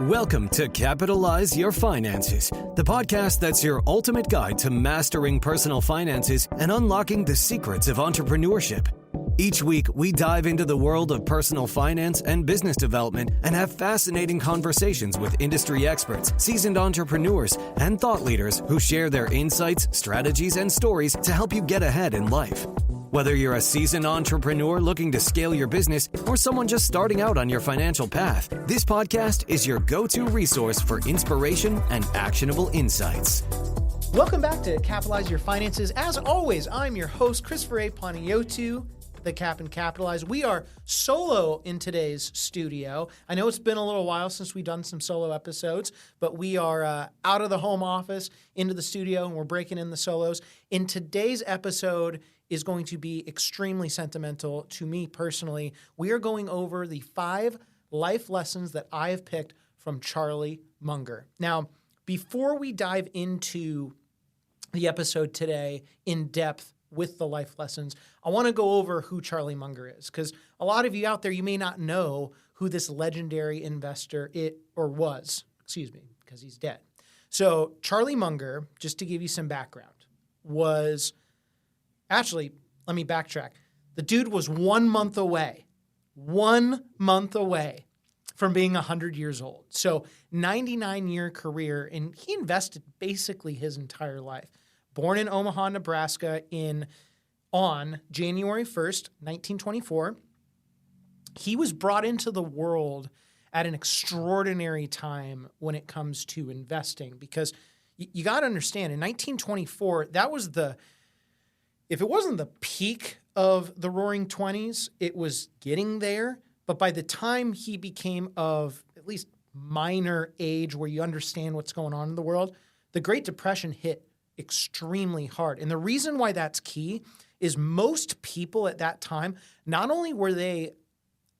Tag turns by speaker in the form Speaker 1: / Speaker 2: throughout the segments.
Speaker 1: Welcome to Capitalize Your Finances, the podcast that's your ultimate guide to mastering personal finances and unlocking the secrets of entrepreneurship. Each week, we dive into the world of personal finance and business development and have fascinating conversations with industry experts, seasoned entrepreneurs, and thought leaders who share their insights, strategies, and stories to help you get ahead in life. Whether you're a seasoned entrepreneur looking to scale your business or someone just starting out on your financial path, this podcast is your go-to resource for inspiration and actionable insights.
Speaker 2: Welcome back to Capitalize Your Finances. As always, I'm your host, Christopher A. Panayiotou, the Cap and Capitalize. We are solo in today's studio. I know it's been a little while since we've done some solo episodes, but we are out of the home office into the studio, and we're breaking in the solos. In today's episode is going to be extremely sentimental to me personally. We are going over the 5 life lessons that I have picked from Charlie Munger. Now, before we dive into the episode today in depth with the life lessons, I want to go over who Charlie Munger is, because a lot of you out there, you may not know who this legendary investor was, because he's dead. So Charlie Munger, just to give you some background, Actually, let me backtrack. The dude was 1 month away from being 100 years old. So 99-year career, and he invested basically his entire life. Born in Omaha, Nebraska on January 1st, 1924. He was brought into the world at an extraordinary time when it comes to investing, because you got to understand, in 1924, that was if it wasn't the peak of the Roaring '20s, it was getting there. But by the time he became of at least minor age where you understand what's going on in the world, the Great Depression hit extremely hard. And the reason why that's key is most people at that time, not only were they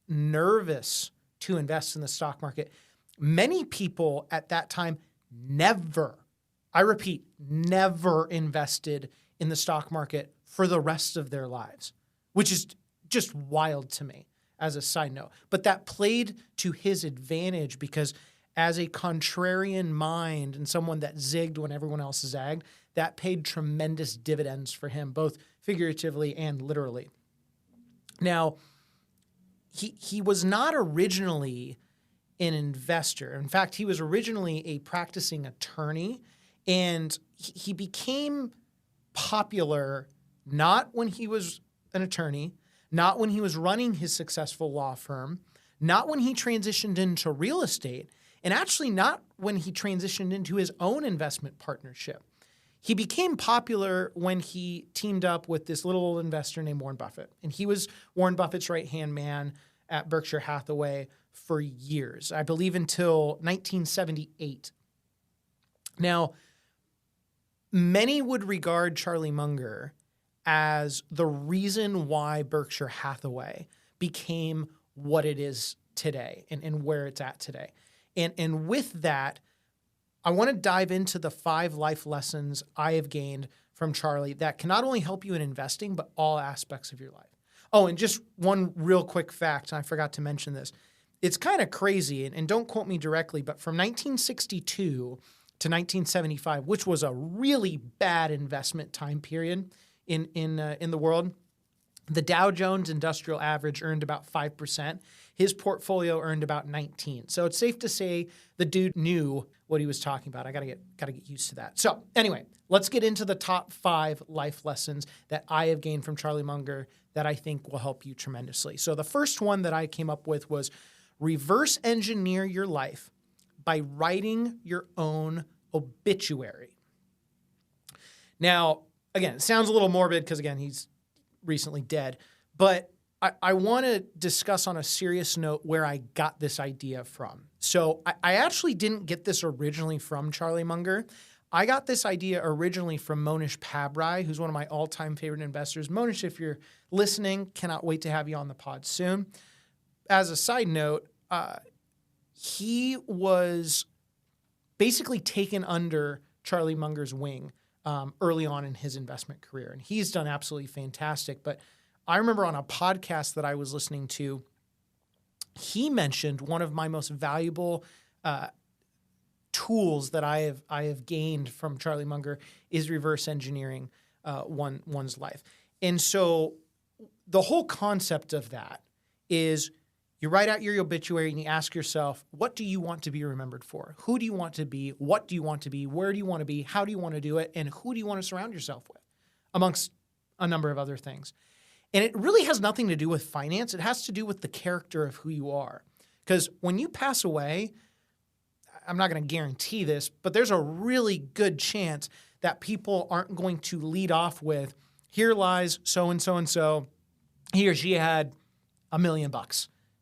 Speaker 2: nervous to invest in the stock market, many people at that time never invested in the stock market for the rest of their lives, which is just wild to me as a side note. But that played to his advantage, because as a contrarian mind and someone that zigged when everyone else zagged, that paid tremendous dividends for him, both figuratively and literally. Now, he was not originally an investor. In fact, he was originally a practicing attorney, and he became popular not when he was an attorney, not when he was running his successful law firm, not when he transitioned into real estate, and actually not when he transitioned into his own investment partnership. He became popular when he teamed up with this little old investor named Warren Buffett. And he was Warren Buffett's right-hand man at Berkshire Hathaway for years, I believe until 1978. Now, many would regard Charlie Munger as the reason why Berkshire Hathaway became what it is today and where it's at today. And with that, I want to dive into the 5 life lessons I have gained from Charlie that can not only help you in investing, but all aspects of your life. Oh, and just one real quick fact, I forgot to mention this. It's kind of crazy, and don't quote me directly, but from 1962 to 1975, which was a really bad investment time period in the world, the Dow Jones Industrial Average earned about 5%. His portfolio earned about 19%. So it's safe to say the dude knew what he was talking about. I gotta get used to that. So anyway, let's get into the top 5 life lessons that I have gained from Charlie Munger that I think will help you tremendously. So the first one that I came up with was reverse engineer your life by writing your own obituary. Now, again, it sounds a little morbid because, again, he's recently dead, but I want to discuss on a serious note where I got this idea from. So I actually didn't get this originally from Charlie Munger. I got this idea originally from Monish Pabrai, who's one of my all-time favorite investors. Monish, if you're listening, cannot wait to have you on the pod soon. As a side note, he was basically taken under Charlie Munger's wing early on in his investment career. And he's done absolutely fantastic. But I remember on a podcast that I was listening to, he mentioned one of my most valuable tools that I have gained from Charlie Munger is reverse engineering one's life. And so the whole concept of that is you write out your obituary and you ask yourself, what do you want to be remembered for? Who do you want to be? What do you want to be? Where do you want to be? How do you want to do it? And who do you want to surround yourself with? Amongst a number of other things. And it really has nothing to do with finance. It has to do with the character of who you are. Because when you pass away, I'm not going to guarantee this, but there's a really good chance that people aren't going to lead off with, here lies so-and-so and so. He or she had $1 million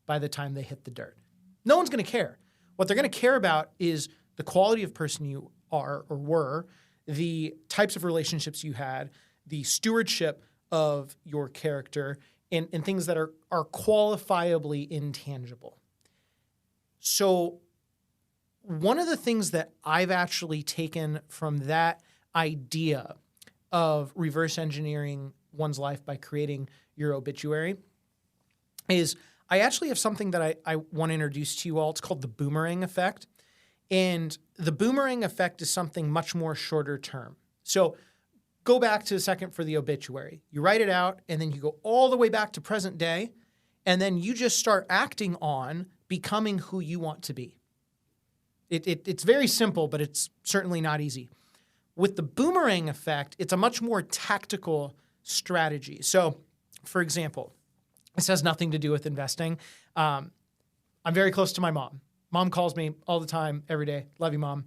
Speaker 2: by the time they hit the dirt. No one's going to care. What they're going to care about is the quality of person you are or were, the types of relationships you had, the stewardship of your character, and things that are qualifiably intangible. So one of the things that I've actually taken from that idea of reverse engineering one's life by creating your obituary is I actually have something that I want to introduce to you all. It's called the boomerang effect. And the boomerang effect is something much more shorter term. So go back to a second for the obituary. You write it out, and then you go all the way back to present day, and then you just start acting on becoming who you want to be. It's very simple, but it's certainly not easy. With the boomerang effect, it's a much more tactical strategy. So, for example, this has nothing to do with investing. I'm very close to my mom. Mom calls me all the time, every day. Love you, Mom.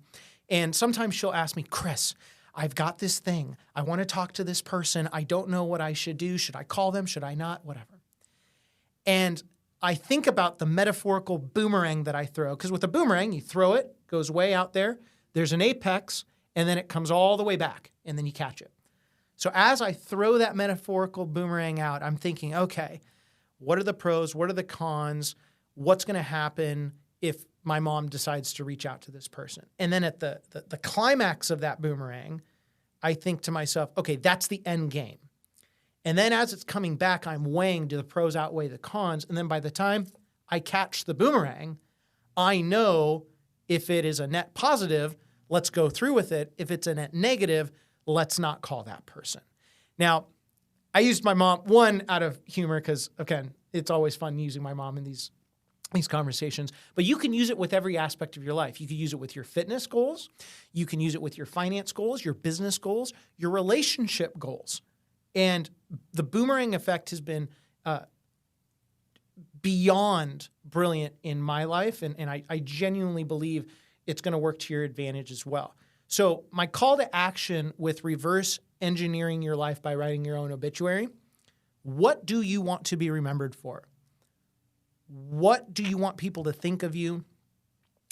Speaker 2: And sometimes she'll ask me, Chris, I've got this thing. I want to talk to this person. I don't know what I should do. Should I call them? Should I not? Whatever. And I think about the metaphorical boomerang that I throw, because with a boomerang, you throw it, goes way out there, there's an apex, and then it comes all the way back, and then you catch it. So as I throw that metaphorical boomerang out, I'm thinking, okay, what are the pros? What are the cons? What's going to happen if my mom decides to reach out to this person? And then at the climax of that boomerang, I think to myself, okay, that's the end game. And then as it's coming back, I'm weighing, do the pros outweigh the cons? And then by the time I catch the boomerang, I know if it is a net positive, let's go through with it. If it's a net negative, let's not call that person. Now, I used my mom, one, out of humor, because, again, it's always fun using my mom in these conversations, but you can use it with every aspect of your life. You can use it with your fitness goals. You can use it with your finance goals, your business goals, your relationship goals. And the boomerang effect has been beyond brilliant in my life, and I genuinely believe it's going to work to your advantage as well. So my call to action with reverse engineering your life by writing your own obituary, what do you want to be remembered for? What do you want people to think of you?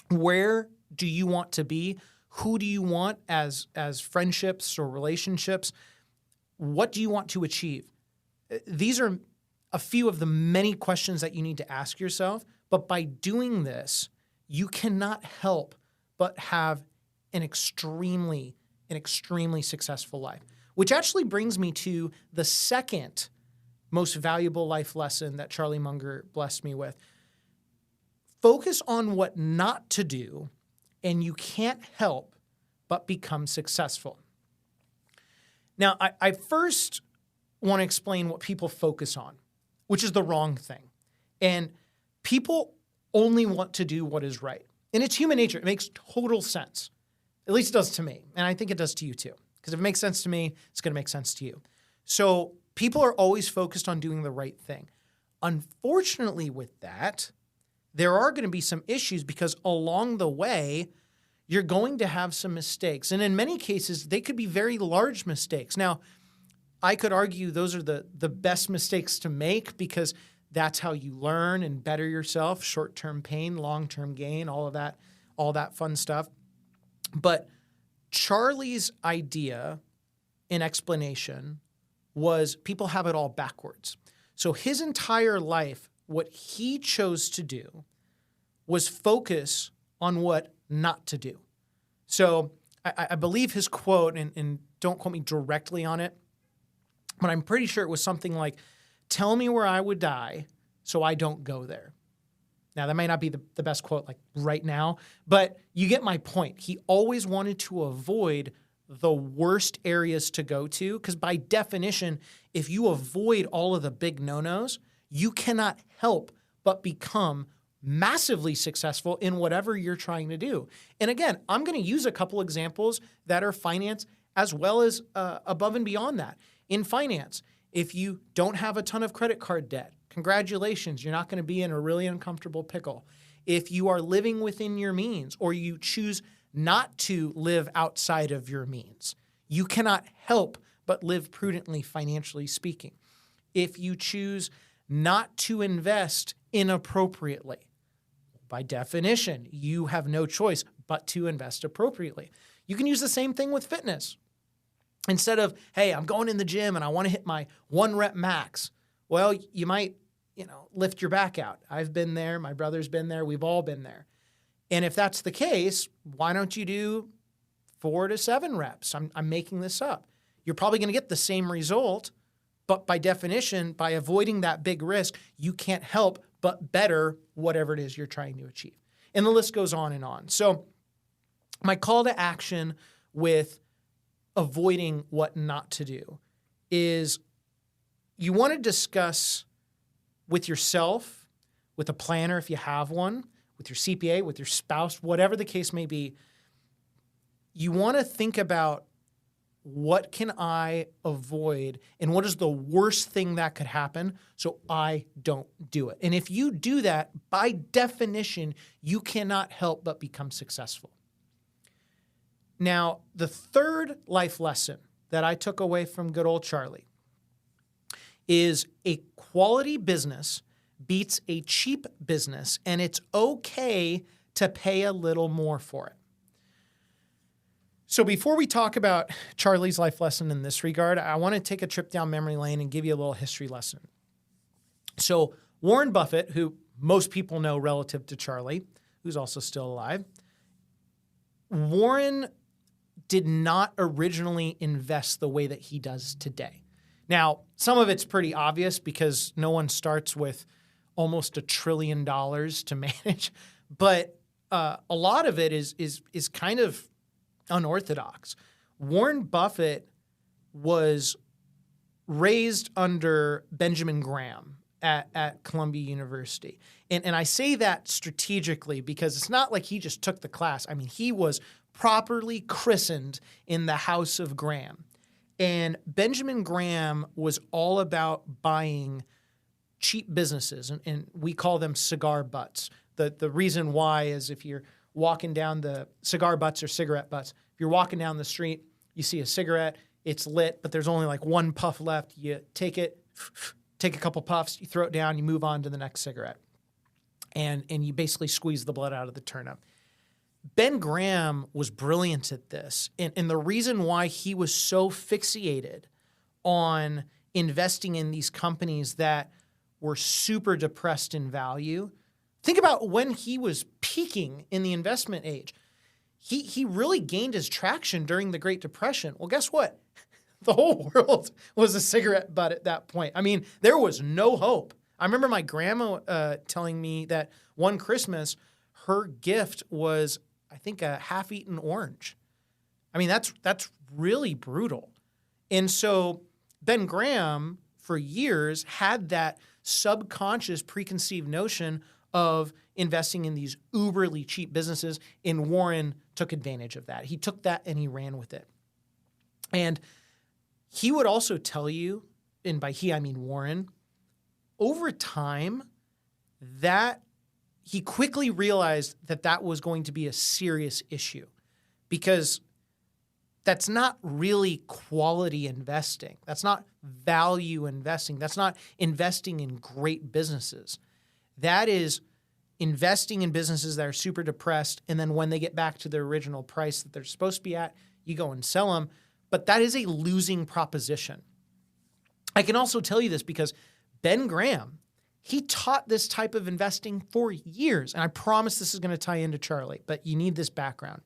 Speaker 2: Where do you want to be? Who do you want as friendships or relationships? What do you want to achieve? These are a few of the many questions that you need to ask yourself. But by doing this, you cannot help but have an extremely successful life. Which actually brings me to the second most valuable life lesson that Charlie Munger blessed me with. Focus on what not to do, and you can't help but become successful. Now, I first want to explain what people focus on, which is the wrong thing. And people only want to do what is right. And it's human nature. It makes total sense. At least it does to me. And I think it does to you too. Because if it makes sense to me, it's going to make sense to you. So people are always focused on doing the right thing. Unfortunately with that, there are going to be some issues because along the way, you're going to have some mistakes. And in many cases, they could be very large mistakes. Now, I could argue those are the best mistakes to make because that's how you learn and better yourself. Short-term pain, long-term gain, all that fun stuff. But Charlie's idea and explanation was people have it all backwards. So his entire life, what he chose to do was focus on what not to do. So I believe his quote, and don't quote me directly on it, but I'm pretty sure it was something like, tell me where I would die so I don't go there. Now, that might not be the best quote like right now, but you get my point. He always wanted to avoid the worst areas to go to because by definition, if you avoid all of the big no-nos, you cannot help but become massively successful in whatever you're trying to do. And again, I'm going to use a couple examples that are finance as well as above and beyond that. In finance, if you don't have a ton of credit card debt, congratulations, you're not going to be in a really uncomfortable pickle. If you are living within your means or you choose not to live outside of your means, you cannot help but live prudently financially speaking. If you choose not to invest inappropriately, by definition, you have no choice but to invest appropriately. You can use the same thing with fitness. Instead of, hey, I'm going in the gym and I want to hit my 1 rep max. Well, you might, lift your back out. I've been there. My brother's been there. We've all been there. And if that's the case, why don't you do 4 to 7 reps? I'm making this up. You're probably going to get the same result, but by definition, by avoiding that big risk, you can't help but better whatever it is you're trying to achieve. And the list goes on and on. So my call to action with avoiding what not to do is you want to discuss with yourself, with a planner if you have one, with your CPA, with your spouse, whatever the case may be, you want to think about what can I avoid and what is the worst thing that could happen so I don't do it. And if you do that, by definition, you cannot help but become successful. Now, the third life lesson that I took away from good old Charlie is a quality business beats a cheap business, and it's okay to pay a little more for it. So before we talk about Charlie's life lesson in this regard, I want to take a trip down memory lane and give you a little history lesson. So Warren Buffett, who most people know relative to Charlie, who's also still alive, Warren did not originally invest the way that he does today. Now, some of it's pretty obvious because no one starts with almost $1 trillion to manage, but a lot of it is kind of unorthodox. Warren Buffett was raised under Benjamin Graham at Columbia University. And I say that strategically because it's not like he just took the class. I mean, he was properly christened in the House of Graham. And Benjamin Graham was all about buying cheap businesses, and we call them cigar butts. The reason why is if you're walking down the cigar butts or cigarette butts, if you're walking down the street, you see a cigarette, it's lit, but there's only like 1 puff left. You take it, take a couple puffs, you throw it down, you move on to the next cigarette. And you basically squeeze the blood out of the turnip. Ben Graham was brilliant at this. And the reason why he was so fixated on investing in these companies that were super depressed in value, think about when he was peaking in the investment age. He really gained his traction during the Great Depression. Well, guess what? The whole world was a cigarette butt at that point. I mean, there was no hope. I remember my grandma telling me that one Christmas, her gift was, I think, a half-eaten orange. I mean, that's really brutal. And so Ben Graham, for years, had that subconscious preconceived notion of investing in these uberly cheap businesses, and Warren took advantage of that. He took that and he ran with it. And he would also tell you, and by he I mean Warren, over time, that he quickly realized that that was going to be a serious issue because that's not really quality investing. That's not value investing. That's not investing in great businesses. That is investing in businesses that are super depressed, and then when they get back to their original price that they're supposed to be at, you go and sell them. But that is a losing proposition. I can also tell you this because Ben Graham, he taught this type of investing for years. And I promise this is going to tie into Charlie, but you need this background.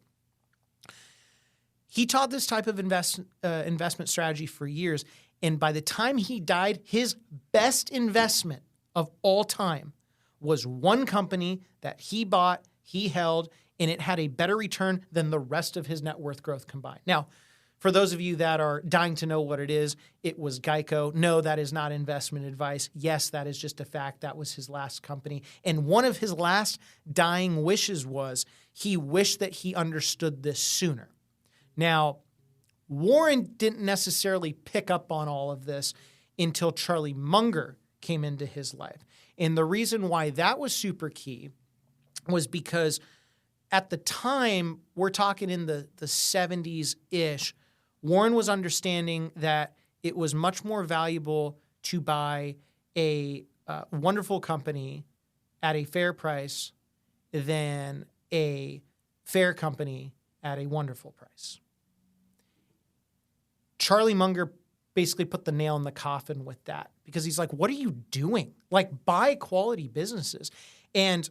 Speaker 2: He taught this type of investment strategy for years. And by the time he died, his best investment of all time was one company that he bought, he held, and it had a better return than the rest of his net worth growth combined. Now, for those of you that are dying to know what it was Geico. No, that is not investment advice. Yes, that is just a fact. That was his last company. And one of his last dying wishes was he wished that he understood this sooner. Now, Warren didn't necessarily pick up on all of this until Charlie Munger came into his life. And the reason why that was super key was because at the time, we're talking in the 70s-ish, Warren was understanding that it was much more valuable to buy a wonderful company at a fair price than a fair company at a wonderful price. Charlie Munger basically put the nail in the coffin with that because he's like, what are you doing? Like, buy quality businesses. And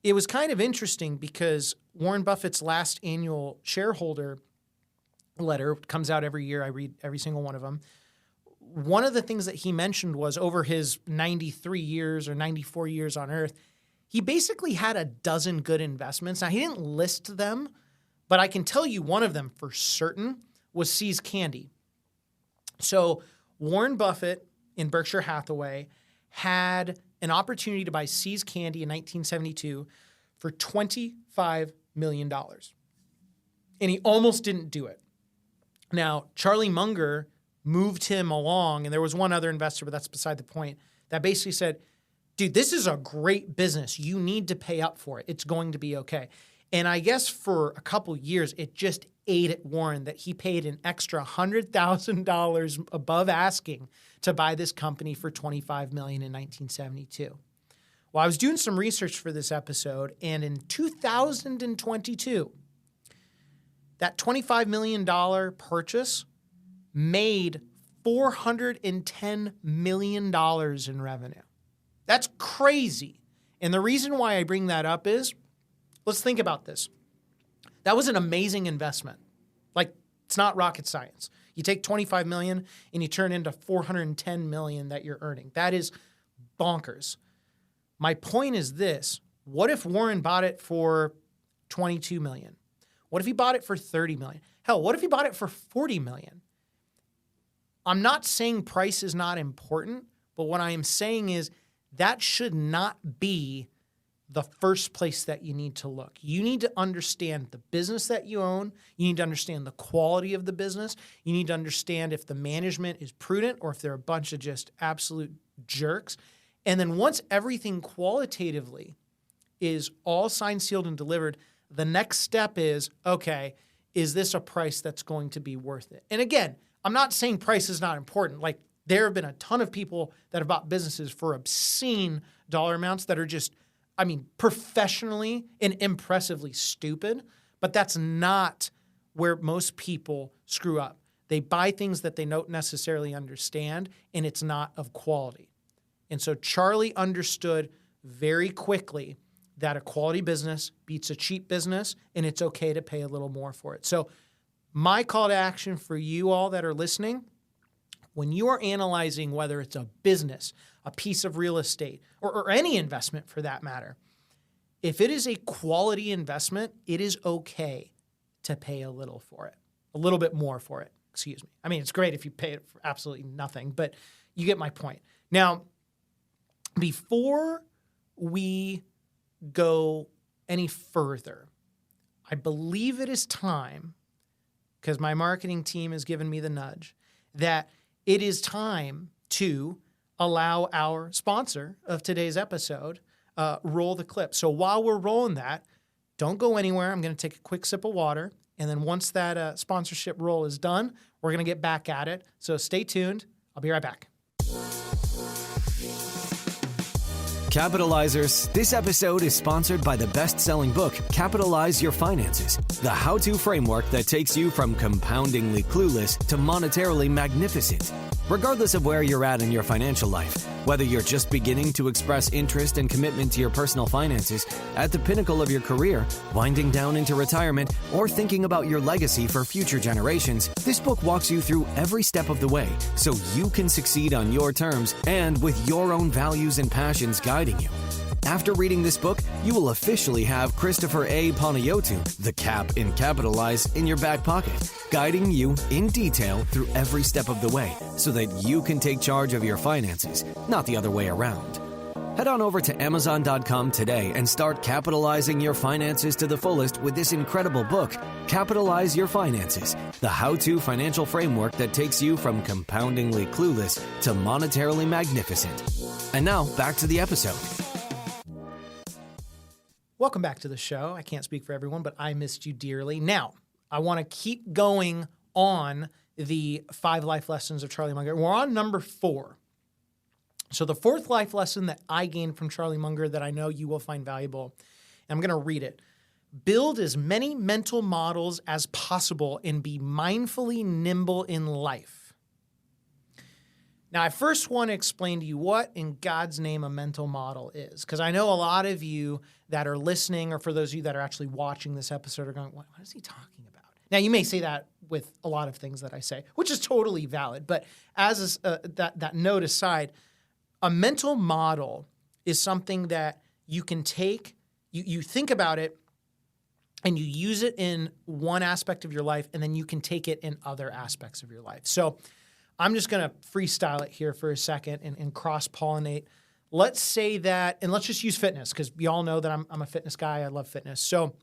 Speaker 2: it was kind of interesting because Warren Buffett's last annual shareholder letter comes out every year. I read every single one of them. One of the things that he mentioned was over his 93 years or 94 years on Earth, he basically had a dozen good investments. Now, he didn't list them, but I can tell you one of them for certain was See's Candy. So Warren Buffett in Berkshire Hathaway had an opportunity to buy See's Candy in 1972 for $25 million. And he almost didn't do it. Now, Charlie Munger moved him along, and there was one other investor, but that's beside the point, that basically said, dude, this is a great business. You need to pay up for it. It's going to be okay. And I guess for a couple years, it just ate at Warren that he paid an extra $100,000 above asking to buy this company for $25 million in 1972. Well, I was doing some research for this episode, and in 2022, that $25 million purchase made $410 million in revenue. That's crazy. And the reason why I bring that up is, let's think about this. That was an amazing investment. Like, it's not rocket science. You take $25 million and you turn into $410 million that you're earning. That is bonkers. My point is this. What if Warren bought it for $22 million? What if he bought it for $30 million? Hell, what if he bought it for $40 million? I'm not saying price is not important, but what I am saying is that should not be the first place that you need to look. You need to understand the business that you own. You need to understand the quality of the business. You need to understand if the management is prudent or if they're a bunch of just absolute jerks. And then once everything qualitatively is all signed, sealed, and delivered, the next step is, okay, is this a price that's going to be worth it? And again, I'm not saying price is not important. Like, there have been a ton of people that have bought businesses for obscene dollar amounts that are just, I mean, professionally and impressively stupid, but that's not where most people screw up. They buy things that they don't necessarily understand, and it's not of quality. And so Charlie understood very quickly that a quality business beats a cheap business, and it's okay to pay a little more for it. So my call to action for you all that are listening, when you are analyzing whether it's a business, a piece of real estate, or any investment for that matter, if it is a quality investment, it is okay to pay a little for it, a little bit more for it, excuse me. I mean, it's great if you pay it for absolutely nothing, but you get my point. Now, before we go any further, I believe it is time, because my marketing team has given me the nudge, that it is time to allow our sponsor of today's episode roll the clip. So while we're rolling that, don't go anywhere. I'm going to take a quick sip of water, and then once that sponsorship roll is done, we're going to get back at it. So stay tuned. I'll be right back.
Speaker 1: Capitalizers, this episode is sponsored by the best-selling book, Capitalize Your Finances, the how-to framework that takes you from compoundingly clueless to monetarily magnificent. Regardless of where you're at in your financial life, whether you're just beginning to express interest and commitment to your personal finances, at the pinnacle of your career, winding down into retirement, or thinking about your legacy for future generations, this book walks you through every step of the way so you can succeed on your terms and with your own values and passions guiding you. After reading this book, you will officially have Christopher A. Panayotou, the Cap in Capitalize, in your back pocket, guiding you in detail through every step of the way so that you can take charge of your finances, not the other way around. Head on over to Amazon.com today and start capitalizing your finances to the fullest with this incredible book, Capitalize Your Finances, the how-to financial framework that takes you from compoundingly clueless to monetarily magnificent. And now, back to the episode.
Speaker 2: Welcome back to the show. I can't speak for everyone, but I missed you dearly. Now, I want to keep going on the 5 life lessons of Charlie Munger. We're on number 4. So the 4th life lesson that I gained from Charlie Munger that I know you will find valuable, and I'm going to read it. Build as many mental models as possible and be mindfully nimble in life. Now, I first want to explain to you what in God's name a mental model is, because I know a lot of you that are listening, or for those of you that are actually watching this episode, are going, what is he talking about? Now, you may say that with a lot of things that I say, which is totally valid, but as that note aside, a mental model is something that you can take, you think about it, and you use it in one aspect of your life, and then you can take it in other aspects of your life. So I'm just going to freestyle it here for a second and cross-pollinate. Let's say that, and let's just use fitness, because you all know that I'm a fitness guy. I love fitness. So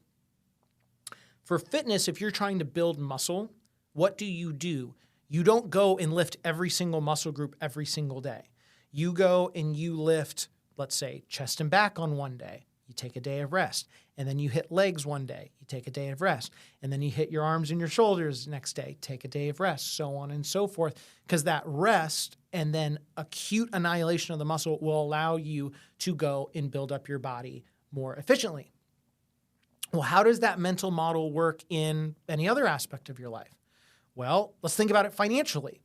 Speaker 2: for fitness, if you're trying to build muscle, what do? You don't go and lift every single muscle group every single day. You go and you lift, let's say, chest and back on one day. You take a day of rest. And then you hit legs one day. You take a day of rest. And then you hit your arms and your shoulders next day. Take a day of rest, so on and so forth. Because that rest and then acute annihilation of the muscle will allow you to go and build up your body more efficiently. Well, how does that mental model work in any other aspect of your life? Well, let's think about it financially.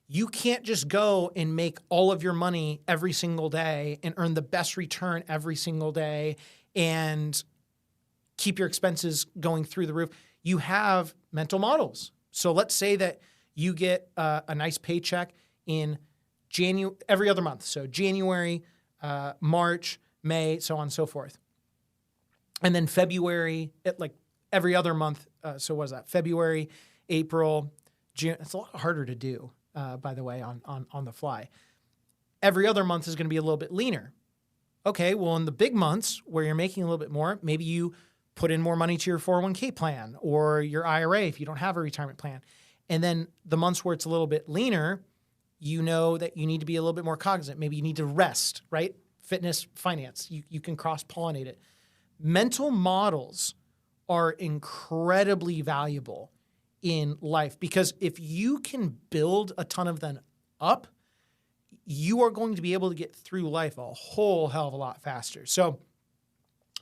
Speaker 2: You can't just go and make all of your money every single day and earn the best return every single day and keep your expenses going through the roof. You have mental models. So let's say that you get a nice paycheck in every other month. So January, March, May, so on and so forth. And then February, like every other month. So what is that? February, April, June. It's a lot harder to do. By the way, on the fly. Every other month is going to be a little bit leaner. Okay, well, in the big months where you're making a little bit more, maybe you put in more money to your 401k plan or your IRA if you don't have a retirement plan. And then the months where it's a little bit leaner, you know that you need to be a little bit more cognizant. Maybe you need to rest, right? Fitness, finance, you can cross-pollinate it. Mental models are incredibly valuable in life, because if you can build a ton of them up, you are going to be able to get through life a whole hell of a lot faster. So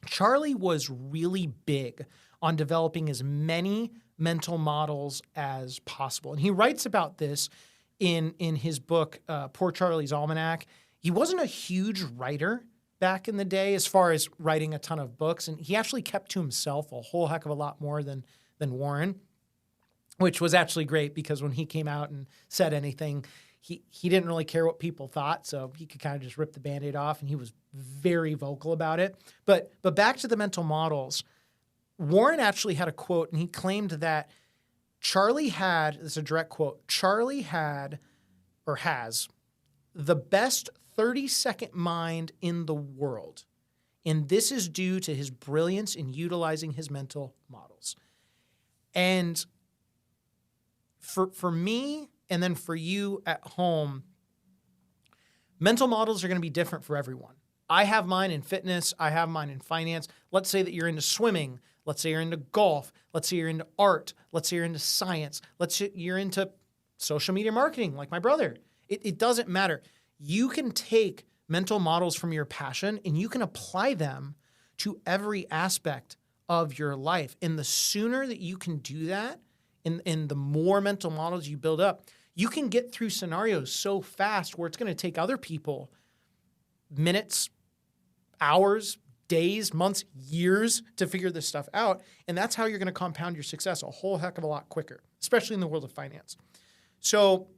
Speaker 2: Charlie was really big on developing as many mental models as possible. And he writes about this in his book, Poor Charlie's Almanac. He wasn't a huge writer back in the day as far as writing a ton of books, and he actually kept to himself a whole heck of a lot more than Warren, which was actually great, because when he came out and said anything, he didn't really care what people thought, so he could kind of just rip the Band-Aid off, and he was very vocal about it. But back to the mental models, Warren actually had a quote, and he claimed that Charlie had, this is a direct quote, Charlie had, or has, the best 30-second mind in the world, and this is due to his brilliance in utilizing his mental models. And for me, and then for you at home, mental models are going to be different for everyone. I have mine in fitness. I have mine in finance. Let's say that you're into swimming. Let's say you're into golf. Let's say you're into art. Let's say you're into science. Let's say you're into social media marketing, like my brother. It doesn't matter. You can take mental models from your passion and you can apply them to every aspect of your life. And the sooner that you can do that, and the more mental models you build up, you can get through scenarios so fast where it's going to take other people minutes, hours, days, months, years to figure this stuff out. And that's how you're going to compound your success a whole heck of a lot quicker, especially in the world of finance. So,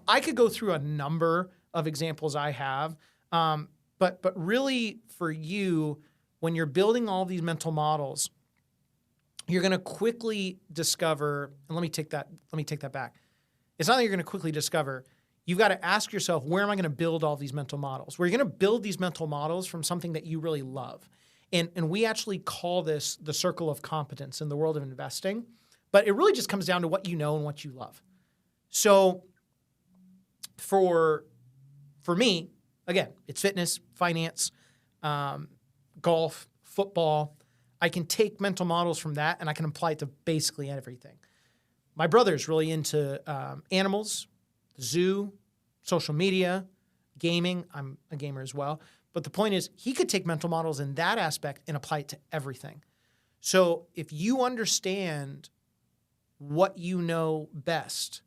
Speaker 2: I could go through a number of examples I have. But really for you, when you're building all these mental models, you're going to quickly discover, and let me take that back. It's not that you're going to quickly discover. You've got to ask yourself, where am I going to build all these mental models? Where you're going to build these mental models from something that you really love. And we actually call this the circle of competence in the world of investing. But it really just comes down to what you know and what you love. So for me, again, it's fitness, finance, golf, football. I can take mental models from that and I can apply it to basically everything. My brother's really into animals, the zoo, social media, gaming. I'm a gamer as well. But the point is, he could take mental models in that aspect and apply it to everything. So if you understand what you know best,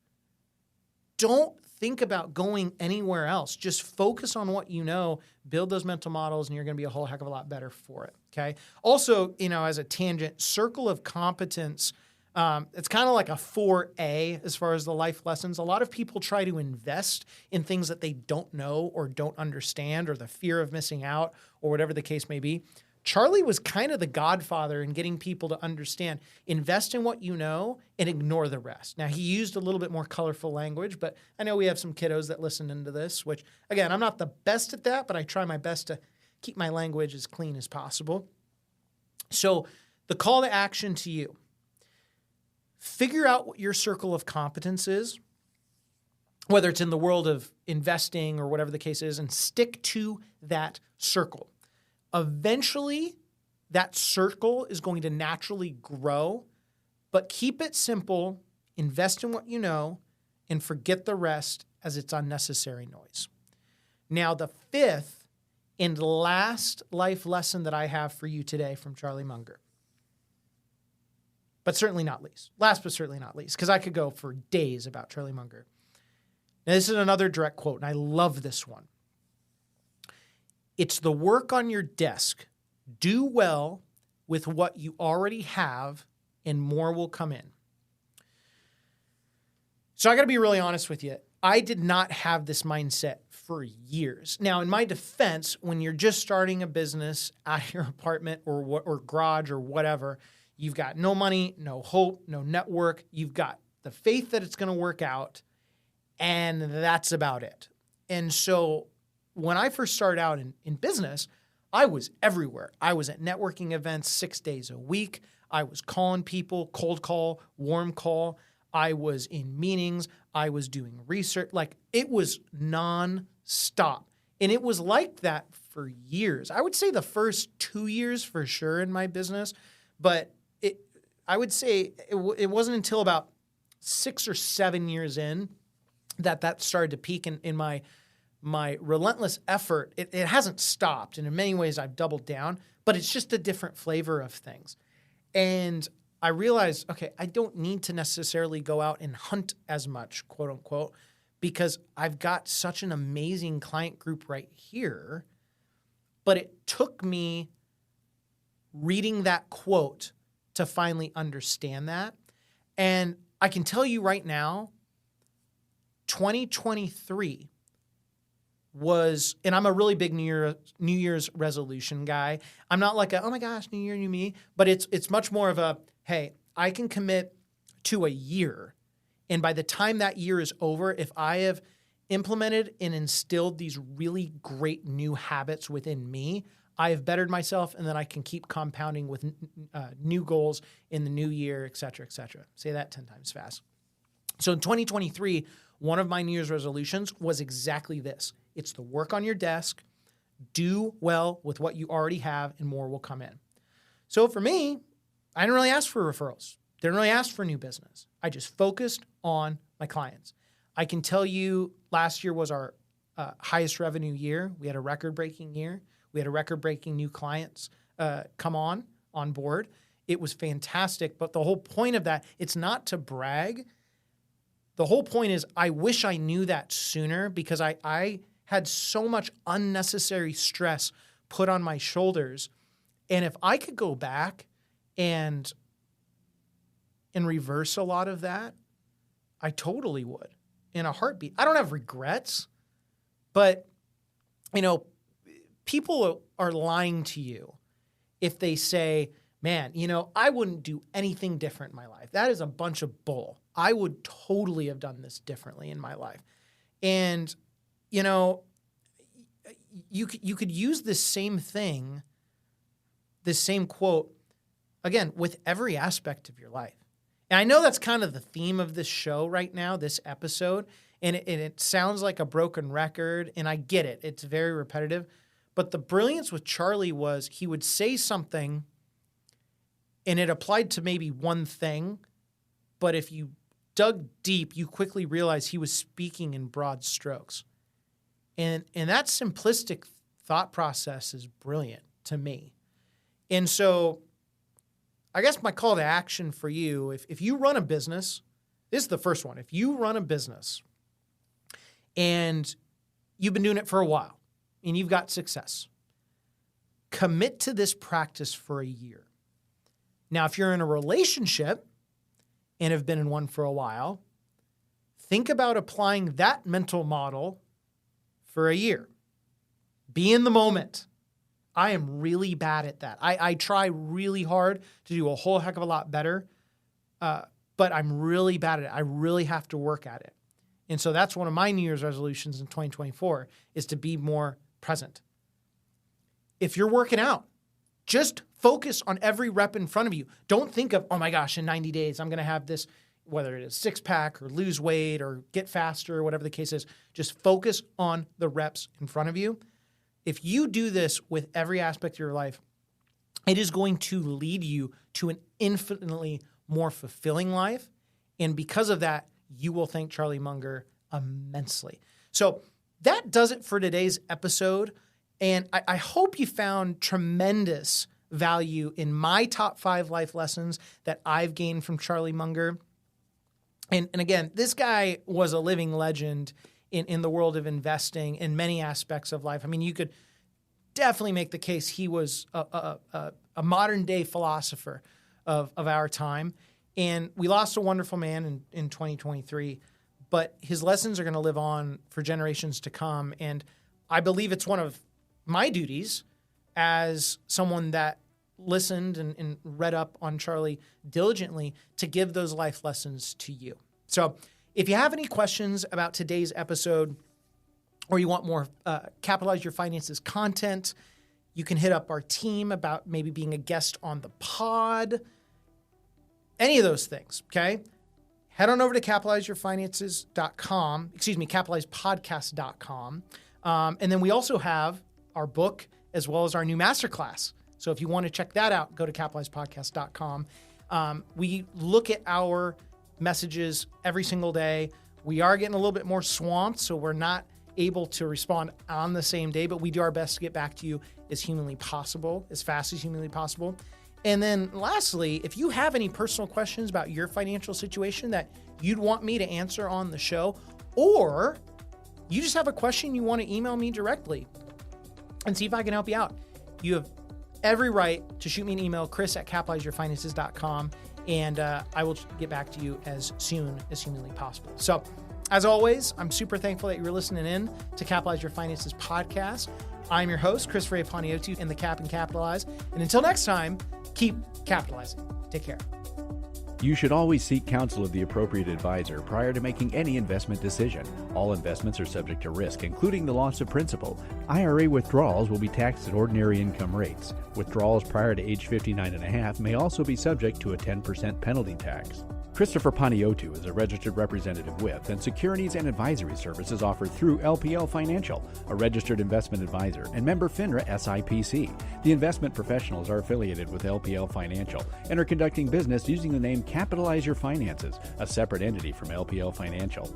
Speaker 2: don't think about going anywhere else. Just focus on what you know, build those mental models, and you're going to be a whole heck of a lot better for it, okay? Also, as a tangent, circle of competence, it's kind of like a 4A as far as the life lessons. A lot of people try to invest in things that they don't know or don't understand, or the fear of missing out, or whatever the case may be. Charlie was kind of the godfather in getting people to understand, invest in what you know and ignore the rest. Now, he used a little bit more colorful language, but I know we have some kiddos that listen into this, which, again, I'm not the best at that, but I try my best to keep my language as clean as possible. So the call to action to you, figure out what your circle of competence is, whether it's in the world of investing or whatever the case is, and stick to that circle. Eventually, that circle is going to naturally grow, but keep it simple, invest in what you know, and forget the rest as it's unnecessary noise. Now, the fifth and last life lesson that I have for you today from Charlie Munger, but certainly not least. Last but certainly not least, because I could go for days about Charlie Munger. Now, this is another direct quote, and I love this one. It's the work on your desk. Do well with what you already have, and more will come in. So I got to be really honest with you. I did not have this mindset for years. Now, in my defense, when you're just starting a business out of your apartment or garage or whatever, you've got no money, no hope, no network. You've got the faith that it's going to work out, and that's about it. And so when I first started out in business, I was everywhere. I was at networking events 6 days a week. I was calling people, cold call, warm call. I was in meetings. I was doing research. Like, it was nonstop. And it was like that for years. I would say the first 2 years for sure in my business, but I would say it wasn't until about 6 or 7 years in that started to peak in my relentless effort. It hasn't stopped, and in many ways I've doubled down, but it's just a different flavor of things. And I realized, okay, I don't need to necessarily go out and hunt as much, quote unquote, because I've got such an amazing client group right here. But it took me reading that quote to finally understand that. And I can tell you right now, 2023 was, and I'm a really big New Year's resolution guy. I'm not like oh my gosh, New Year, new me, but it's much more of a, hey, I can commit to a year. And by the time that year is over, if I have implemented and instilled these really great new habits within me, I have bettered myself, and then I can keep compounding with new goals in the new year, et cetera, et cetera. Say that 10 times fast. So in 2023, one of my New Year's resolutions was exactly this. It's the work on your desk, do well with what you already have, and more will come in. So for me, I didn't really ask for referrals. Didn't really ask for new business. I just focused on my clients. I can tell you last year was our highest revenue year. We had a record-breaking year. We had a record-breaking new clients come on board. It was fantastic. But the whole point of that, it's not to brag. The whole point is I wish I knew that sooner, because I had so much unnecessary stress put on my shoulders. And if I could go back and reverse a lot of that, I totally would in a heartbeat. I don't have regrets, but, people are lying to you if they say, man, I wouldn't do anything different in my life. That is a bunch of bull. I would totally have done this differently in my life. And, you could use this same thing, this same quote, again, with every aspect of your life. And I know that's kind of the theme of this show right now, this episode, and it sounds like a broken record, and I get it. It's very repetitive. But the brilliance with Charlie was he would say something, and it applied to maybe one thing, but if you dug deep, you quickly realize he was speaking in broad strokes. And that simplistic thought process is brilliant to me. And so I guess my call to action for you, if you run a business, this is the first one. If you run a business and you've been doing it for a while and you've got success, commit to this practice for a year. Now, if you're in a relationship and have been in one for a while, think about applying that mental model for a year. Be in the moment. I am really bad at that. I try really hard to do a whole heck of a lot better, but I'm really bad at it. I really have to work at it. And so that's one of my New Year's resolutions in 2024 is to be more present. If you're working out, just focus on every rep in front of you. Don't think of, oh my gosh, in 90 days, I'm going to have this, whether it is six-pack or lose weight or get faster or whatever the case is. Just focus on the reps in front of you. If you do this with every aspect of your life, it is going to lead you to an infinitely more fulfilling life. And because of that, you will thank Charlie Munger immensely. So that does it for today's episode. And I hope you found tremendous value in my top 5 life lessons that I've gained from Charlie Munger. And again, this guy was a living legend in the world of investing in many aspects of life. I mean, you could definitely make the case he was a modern day philosopher of our time. And we lost a wonderful man in 2023, but his lessons are going to live on for generations to come. And I believe it's one of my duties as someone that listened and read up on Charlie diligently to give those life lessons to you. So if you have any questions about today's episode or you want more Capitalize Your Finances content, you can hit up our team about maybe being a guest on the pod, any of those things, okay? Head on over to capitalizepodcast.com. And then we also have our book as well as our new masterclass. So if you want to check that out, go to capitalizepodcast.com. We look at our messages every single day. We are getting a little bit more swamped, so we're not able to respond on the same day, but we do our best to get back to you as humanly possible, as fast as humanly possible. And then lastly, if you have any personal questions about your financial situation that you'd want me to answer on the show, or you just have a question you want to email me directly and see if I can help you out, you have every right to shoot me an email, chris@capitalizeyourfinances.com, and I will get back to you as soon as humanly possible. So as always, I'm super thankful that you were listening in to Capitalize Your Finances podcast. I'm your host, Chris Ray Paniotu in the Cap and Capitalize. And until next time, keep capitalizing. Take care.
Speaker 3: You should always seek counsel of the appropriate advisor prior to making any investment decision. All investments are subject to risk, including the loss of principal. IRA withdrawals will be taxed at ordinary income rates. Withdrawals prior to age 59.5 may also be subject to a 10% penalty tax. Christopher Paniotu is a registered representative with and securities and advisory services offered through LPL Financial, a registered investment advisor, and member FINRA SIPC. The investment professionals are affiliated with LPL Financial and are conducting business using the name Capitalize Your Finances, a separate entity from LPL Financial.